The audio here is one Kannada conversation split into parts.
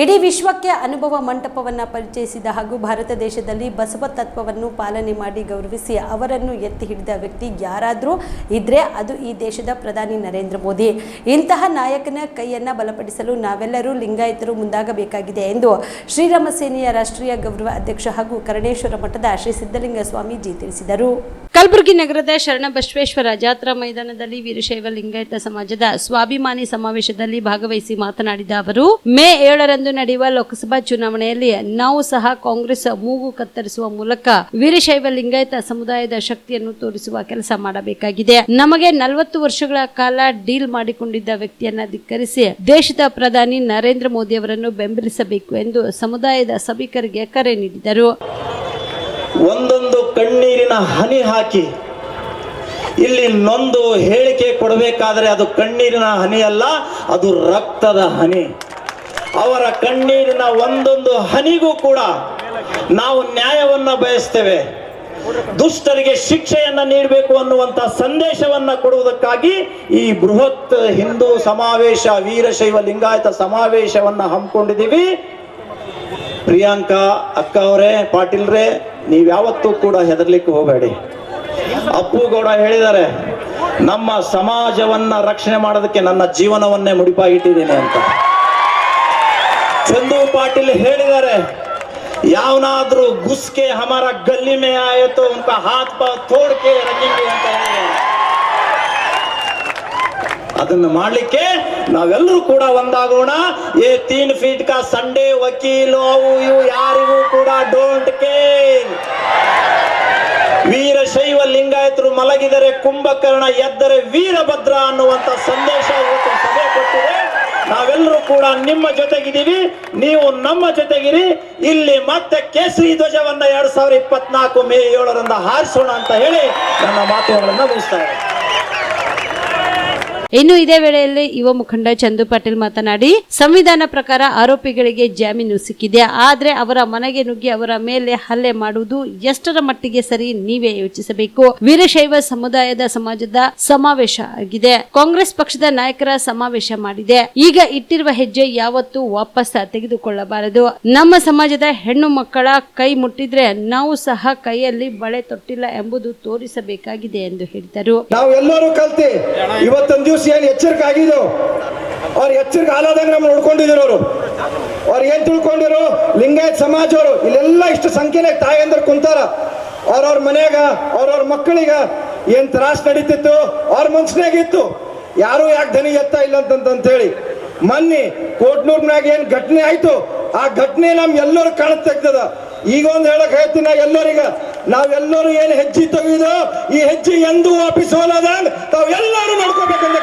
ಇಡೀ ವಿಶ್ವಕ್ಕೆ ಅನುಭವ ಮಂಟಪವನ್ನು ಪರಿಚಯಿಸಿದ ಹಾಗೂ ಭಾರತ ದೇಶದಲ್ಲಿ ಬಸವ ತತ್ವವನ್ನು ಪಾಲನೆ ಮಾಡಿ ಗೌರವಿಸಿ ಅವರನ್ನು ಎತ್ತಿ ಹಿಡಿದ ವ್ಯಕ್ತಿ ಯಾರಾದರೂ ಇದ್ರೆ ಅದು ಈ ದೇಶದ ಪ್ರಧಾನಿ ನರೇಂದ್ರ ಮೋದಿ. ಇಂತಹ ನಾಯಕನ ಕೈಯನ್ನು ಬಲಪಡಿಸಲು ನಾವೆಲ್ಲರೂ ಲಿಂಗಾಯತರು ಮುಂದಾಗಬೇಕಾಗಿದೆ ಎಂದು ಶ್ರೀರಾಮ ಸೇನೆಯ ರಾಷ್ಟ್ರೀಯ ಗೌರವ ಅಧ್ಯಕ್ಷ ಹಾಗೂ ಕರ್ಣೇಶ್ವರ ಮಠದ ಶ್ರೀ ಸಿದ್ದಲಿಂಗ ಸ್ವಾಮೀಜಿ ತಿಳಿಸಿದರು. ಕಲಬುರಗಿ ನಗರದ ಶರಣಬಸವೇಶ್ವರ ಜಾತ್ರಾ ಮೈದಾನದಲ್ಲಿ ವೀರಶೈವ ಲಿಂಗಾಯತ ಸಮಾಜದ ಸ್ವಾಭಿಮಾನಿ ಸಮಾವೇಶದಲ್ಲಿ ಭಾಗವಹಿಸಿ ಮಾತನಾಡಿದ ಅವರು, ಮೇ 7ರಂದು ನಡೆಯುವ ಲೋಕಸಭಾ ಚುನಾವಣೆಯಲ್ಲಿ ನಾವು ಸಹ ಕಾಂಗ್ರೆಸ್ ಮೂಗು ಕತ್ತರಿಸುವ ಮೂಲಕ ವೀರಶೈವ ಲಿಂಗಾಯತ ಸಮುದಾಯದ ಶಕ್ತಿಯನ್ನು ತೋರಿಸುವ ಕೆಲಸ ಮಾಡಬೇಕಾಗಿದೆ. ನಮಗೆ 40 ವರ್ಷಗಳ ಕಾಲ ಡೀಲ್ ಮಾಡಿಕೊಂಡಿದ್ದ ವ್ಯಕ್ತಿಯನ್ನ ಧಿಕ್ಕರಿಸಿ ದೇಶದ ಪ್ರಧಾನಿ ನರೇಂದ್ರ ಮೋದಿ ಅವರನ್ನು ಬೆಂಬಲಿಸಬೇಕು ಎಂದು ಸಮುದಾಯದ ಸಭಿಕರಿಗೆ ಕರೆ ನೀಡಿದರು. ಒಂದೊಂದು ಕಣ್ಣೀರಿನ ಹನಿ ಹಾಕಿ ಇಲ್ಲಿ ನೊಂದು ಹೇಳಿಕೆ ಕೊಡಬೇಕಾದ್ರೆ ಅದು ಕಣ್ಣೀರಿನ ಹನಿ ಅಲ್ಲ, ಅದು ರಕ್ತದ ಹನಿ. ಅವರ ಕಣ್ಣೀರಿನ ಒಂದೊಂದು ಹನಿಗೂ ಕೂಡ ನಾವು ನ್ಯಾಯವನ್ನ ಬಯಸ್ತೇವೆ. ದುಷ್ಟರಿಗೆ ಶಿಕ್ಷೆಯನ್ನ ನೀಡಬೇಕು ಅನ್ನುವಂತ ಸಂದೇಶವನ್ನ ಕೊಡುವುದಕ್ಕಾಗಿ ಈ ಬೃಹತ್ ಹಿಂದೂ ಸಮಾವೇಶ, ವೀರಶೈವ ಲಿಂಗಾಯತ ಸಮಾವೇಶವನ್ನ ಹಮ್ಮಿಕೊಂಡಿದ್ದೀವಿ. ಪ್ರಿಯಾಂಕಾ ಅಕ್ಕ ಅವರೇ, ಪಾಟೀಲ್ರೇ, ನೀವ್ಯಾವತ್ತೂ ಕೂಡ ಹೆದರ್ಲಿಕ್ಕೆ ಹೋಗಬೇಡಿ. ಅಪ್ಪು ಗೌಡ ಹೇಳಿದ್ದಾರೆ, ನಮ್ಮ ಸಮಾಜವನ್ನ ರಕ್ಷಣೆ ಮಾಡೋದಕ್ಕೆ ನನ್ನ ಜೀವನವನ್ನೇ ಮುಡಿಪಾಗಿಟ್ಟಿದ್ದೀನಿ ಅಂತ. ಚಂದು ಪಾಟೀಲ್ ಹೇಳಿದ್ದಾರೆ, ಯಾವನಾದ್ರೂ ಗುಸ್ಕೆ ಹಮಾರ ಗಲ್ಲಿ ಮೇ ಆಯಿತು ಉನಕ ಹಾತ್ ಪಾ ತೋಡ್ಕೆ ರಂಗೇಂಗೆ ಅಂತ ಹೇಳಿದ್ದಾರೆ. ಅದನ್ನು ಮಾಡ್ಲಿಕ್ಕೆ ನಾವೆಲ್ಲರೂ ಕೂಡ ಒಂದಾಗೋಣ. 3 ಫೀಟ್ ಕಾ ಸಂಡೇ ವಕೀಲು ಅವು ಇವು ಯಾರಿಗೂ ಕೂಡ ಡೋಂಟ್ ಕೇರ್. ವೀರಶೈವ ಲಿಂಗಾಯತರು ಮಲಗಿದರೆ ಕುಂಭಕರ್ಣ, ಎದ್ದರೆ ವೀರಭದ್ರ ಅನ್ನುವಂತ ಸಂದೇಶ ಇವತ್ತು ಸಭೆ ಕೊಟ್ಟಿದೆ. ನಾವೆಲ್ಲರೂ ಕೂಡ ನಿಮ್ಮ ಜೊತೆಗಿದ್ದೀವಿ, ನೀವು ನಮ್ಮ ಜೊತೆಗಿರಿ. ಇಲ್ಲಿ ಮತ್ತೆ ಕೇಸರಿ ಧ್ವಜವನ್ನ 2024 ಮೇ 7ರಂದು ಹಾರಿಸೋಣ ಅಂತ ಹೇಳಿ ನನ್ನ ಮಾತುಗಳನ್ನ ಮುಗಿಸ್ತಾ ಇದ್ದೇನೆ. ಇನ್ನು ಇದೇ ವೇಳೆಯಲ್ಲಿ ಯುವ ಮುಖಂಡ ಚಂದು ಪಾಟೀಲ್ ಮಾತನಾಡಿ, ಸಂವಿಧಾನ ಪ್ರಕಾರ ಆರೋಪಿಗಳಿಗೆ ಜಾಮೀನು ಸಿಕ್ಕಿದೆ, ಆದ್ರೆ ಅವರ ಮನೆಗೆ ನುಗ್ಗಿ ಅವರ ಮೇಲೆ ಹಲ್ಲೆ ಮಾಡುವುದು ಎಷ್ಟರ ಮಟ್ಟಿಗೆ ಸರಿ ನೀವೇ ಯೋಚಿಸಬೇಕು. ವೀರಶೈವ ಸಮುದಾಯದ ಸಮಾಜದ ಸಮಾವೇಶ ಆಗಿದೆ, ಕಾಂಗ್ರೆಸ್ ಪಕ್ಷದ ನಾಯಕರ ಸಮಾವೇಶ ಮಾಡಿದೆ. ಈಗ ಇಟ್ಟಿರುವ ಹೆಜ್ಜೆ ಯಾವತ್ತೂ ವಾಪಸ್ ತೆಗೆದುಕೊಳ್ಳಬಾರದು. ನಮ್ಮ ಸಮಾಜದ ಹೆಣ್ಣು ಮಕ್ಕಳ ಕೈ ಮುಟ್ಟಿದ್ರೆ ನಾವು ಸಹ ಕೈಯಲ್ಲಿ ಬಳೆ ತೊಟ್ಟಿಲ್ಲ ಎಂಬುದು ತೋರಿಸಬೇಕಾಗಿದೆ ಎಂದು ಹೇಳಿದರು. ನಾವೆಲ್ಲರೂ ಕಲ್ತಿ ಇವತ್ತೊಂದು ದಿವಸ ಏನು ಎಚ್ಚರಿಕೆ ಆಗಿದ್ದು, ಅವ್ರ ಎಚ್ಚರಿಕೆ ಆಲಾದಂಗೆ ನಮ್ಮ ನೋಡ್ಕೊಂಡಿದ್ರು. ಅವ್ರು ಏನ್ ತಿಳ್ಕೊಂಡಿರು, ಲಿಂಗಾಯತ್ ಸಮಾಜವರು ಇಲ್ಲೆಲ್ಲ ಇಷ್ಟು ಸಂಖ್ಯೆನಾಗ ತಾಯಂದ್ರ ಕುಂತಾರ. ಅವ್ರವ್ರ ಮನ್ಯಾಗ ಅವ್ರವ್ರ ಮಕ್ಕಳಿಗ ಏನ್ ತ್ರಾಸ್ ನಡೀತಿತ್ತು ಅವ್ರ ಮನ್ಸನಾಗಿತ್ತು. ಯಾರು ಯಾಕೆ ಧನಿ ಎತ್ತ ಇಲ್ಲ ಅಂತ ಹೇಳಿ ಮೊನ್ನೆ ಕೋಟ್ನೂರ್ನಾಗ ಏನ್ ಘಟನೆ ಆಯ್ತು, ಆ ಘಟನೆ ನಮ್ ಎಲ್ಲರೂ ಕಾಣ ತೆಗ್ದದ. ಈಗ ಒಂದು ಹೇಳಕ್ ಹೇಳ್ತೀನಿ ಎಲ್ಲರಿಗ, ನಾವೆಲ್ಲರೂ ಏನು ಹೆಜ್ಜೆ ತೆಗೆದು ಈ ಹೆಜ್ಜೆ ಎಂದೂ ವಾಪಸ್ ಹೋಲದಂಗ ತಾವೆಲ್ಲರೂ ನೋಡ್ಕೋಬೇಕಂತ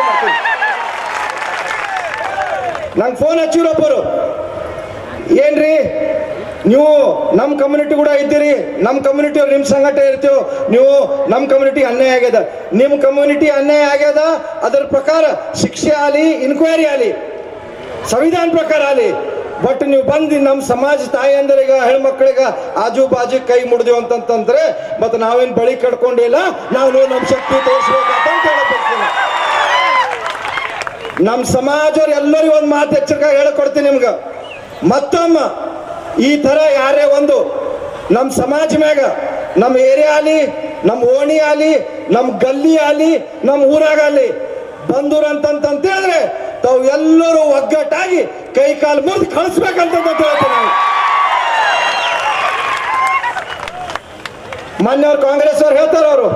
ಮಾಡ್ತೀನಿ. ನಂಗೆ ಫೋನ್ ಹಚ್ಚಿರೊಬ್ಬರು, ಏನ್ರಿ ನೀವು ನಮ್ಮ ಕಮ್ಯುನಿಟಿ ಕೂಡ ಇದ್ದೀರಿ, ನಮ್ಮ ಕಮ್ಯುನಿಟಿ ಅವ್ರು ನಿಮ್ಮ ಸಂಘಟ ಇರ್ತೀವಿ, ನೀವು ನಮ್ಮ ಕಮ್ಯುನಿಟಿ ಅನ್ಯಾಯ ಆಗ್ಯದ, ನಿಮ್ಮ ಕಮ್ಯುನಿಟಿ ಅನ್ಯಾಯ ಆಗ್ಯದ, ಅದರ ಪ್ರಕಾರ ಶಿಕ್ಷೆ ಆಗಲಿ, ಇನ್ಕ್ವೈರಿ ಆಗಲಿ, ಸಂವಿಧಾನ ಪ್ರಕಾರ ಆಗಲಿ, ಬಟ್ ನೀವು ಬಂದು ನಮ್ಮ ಸಮಾಜ ತಾಯಂದರಿಗ ಹೆಣ್ಮಕ್ಳಿಗ ಆಜು ಬಾಜು ಕೈ ಮುಡ್ದೇವು ಅಂತಂತಂದ್ರೆ ಮತ್ತೆ ನಾವೇನು ಬಳಿ ಕಟ್ಕೊಂಡಿಲ್ಲ, ನಾವು ನಮ್ಮ ಶಕ್ತಿ ತೋರಿಸ್ಬೇಕಂತ ಹೇಳಕ್ಕೋಗ್ತೀನಿ. ನಮ್ಮ ಸಮಾಜವ್ರು ಎಲ್ಲರಿಗೂ ಒಂದು ಮಾತು ಎಚ್ಚರಿಕೆ ಹೇಳ್ಕೊಡ್ತೀನಿ ನಿಮ್ಗೆ. ಮತ್ತೊಮ್ಮ ಈ ತರ ಯಾರೇ ಒಂದು ನಮ್ಮ ಸಮಾಜ ಮ್ಯಾಗ, ನಮ್ಮ ಏರಿಯಾ ಆಗಲಿ, ನಮ್ಮ ಓಣಿ ಆಗಲಿ, ನಮ್ಮ ಗಲ್ಲಿ ಆಗಲಿ, ನಮ್ಮ ಊರಾಗಲಿ ಬಂದೂರು ಅಂತ ಹೇಳಿದ್ರೆ ತಾವು ಎಲ್ಲರೂ ಒಗ್ಗಟ್ಟಾಗಿ ಕೈ ಕಾಲು ಮುರಿದು ಕಳಿಸ್ಬೇಕಂತ ಹೇಳ್ತೀನಿ. ಮೊನ್ನೆ ಅವ್ರು ಕಾಂಗ್ರೆಸ್ ಅವ್ರು ಹೇಳ್ತಾರ, ಅವರು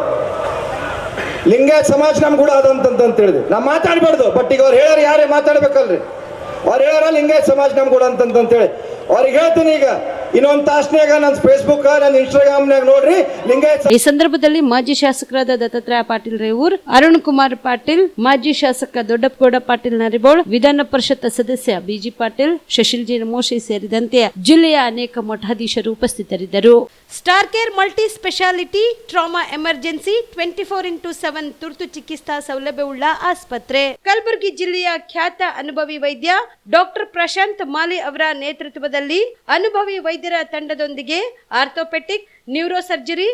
ಲಿಂಗಾಯತ್ ಸಮಾಜ ನಮ್ ಕೂಡ ಅದಂತ ಹೇಳಿದ್ವಿ. ನಾವು ಮಾತಾಡ್ಬಾರ್ದು, ಬಟ್ ಈಗ ಅವ್ರು ಹೇಳ್ಯಾರ, ಯಾರೇ ಮಾತಾಡ್ಬೇಕಲ್ರಿ, ಅವ್ರು ಹೇಳ್ಯಾರ ಲಿಂಗಾಯತ್ ಸಮಾಜ ನಮ್ ಕೂಡ ಅಂತಂತೇಳಿ. ಅವ್ರಿಗೆ ಹೇಳ್ತೀನಿ, ಈಗ ಇನ್ನೊಂದು ತಾಸ್ನ್ಯಾಗ ನನ್ನ ಫೇಸ್ಬುಕ್, ನನ್ನ ಇನ್ಸ್ಟಾಗ್ರಾಮ್ನಾಗ ನೋಡ್ರಿ ಲಿಂಗಾಯತ್. ಈ ಸಂದರ್ಭದಲ್ಲಿ ಮಾಜಿ ಶಾಸಕರಾದ ದತ್ತಾತ್ರೇಯ ಪಾಟೀಲ್ ರೇವೂರ್, ಅರುಣ್ ಕುಮಾರ್ ಪಾಟೀಲ್, ಮಾಜಿ ಶಾಸಕ ದೊಡ್ಡಪ್ಪಗೌಡ ಪಾಟೀಲ್ ನರಿಬೋಳ್, ವಿಧಾನ ಪರಿಷತ್ ಸದಸ್ಯ ಬಿಜಿ ಪಾಟೀಲ್, ಶಶಿಲ್ ಜಿ ನಮೋಶಿ ಸೇರಿದಂತೆ ಜಿಲ್ಲೆಯ ಅನೇಕ ಮಠಾಧೀಶರು ಉಪಸ್ಥಿತರಿದ್ದರು. Star care multi speciality trauma emergency 24x7 ತುರ್ತು ಚಿಕಿತ್ಸಾ ಸೌಲಭ್ಯವುಳ್ಳ ಆಸ್ಪತ್ರೆ. ಕಲಬುರಗಿ ಜಿಲ್ಲೆಯ ಖ್ಯಾತ ಅನುಭವಿ ವೈದ್ಯ ಡಾಕ್ಟರ್ ಪ್ರಶಾಂತ್ ಮಾಲಿ ಅವರ ನೇತೃತ್ವದಲ್ಲಿ ಅನುಭವಿ ವೈದ್ಯರ ತಂಡದೊಂದಿಗೆ orthopaedic, neuro surgery,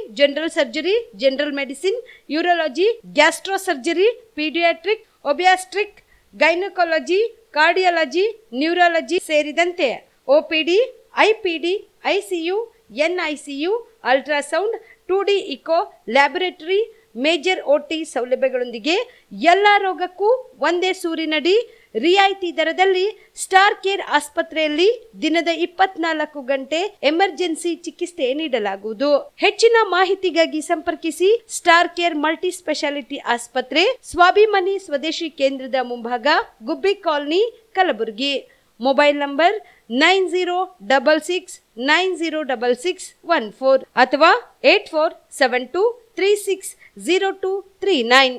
general medicine, urology, gastro surgery, paediatric, obstetric, gynaecology, cardiology, neurology ಸೇರಿದಂತೆ OPD, IPD, ICU, NICU, ultrasound, 2D echo, laboratory, major OT ಸೌಲಭ್ಯಗಳೊಂದಿಗೆ ಎಲ್ಲ ರೋಗಕ್ಕೂ ಒಂದೇ ಸೂರಿನಡಿ ರಿಯಾಯಿತಿ ದರದಲ್ಲಿ ಸ್ಟಾರ್ ಕೇರ್ ಆಸ್ಪತ್ರೆಯಲ್ಲಿ ದಿನದ 24 ಗಂಟೆ ಎಮರ್ಜೆನ್ಸಿ ಚಿಕಿತ್ಸೆ ನೀಡಲಾಗುವುದು. ಹೆಚ್ಚಿನ ಮಾಹಿತಿಗಾಗಿ ಸಂಪರ್ಕಿಸಿ ಸ್ಟಾರ್ ಕೇರ್ ಮಲ್ಟಿ ಸ್ಪೆಷಾಲಿಟಿ ಆಸ್ಪತ್ರೆ, ಸ್ವಾಭಿಮಾನಿ ಸ್ವದೇಶಿ ಕೇಂದ್ರದ ಮುಂಭಾಗ, ಗುಬ್ಬಿ ಕಾಲನಿ, ಕಲಬುರಗಿ. ಮೊಬೈಲ್ ನಂಬರ್ 9066906614 ಅಥವಾ 8472360239.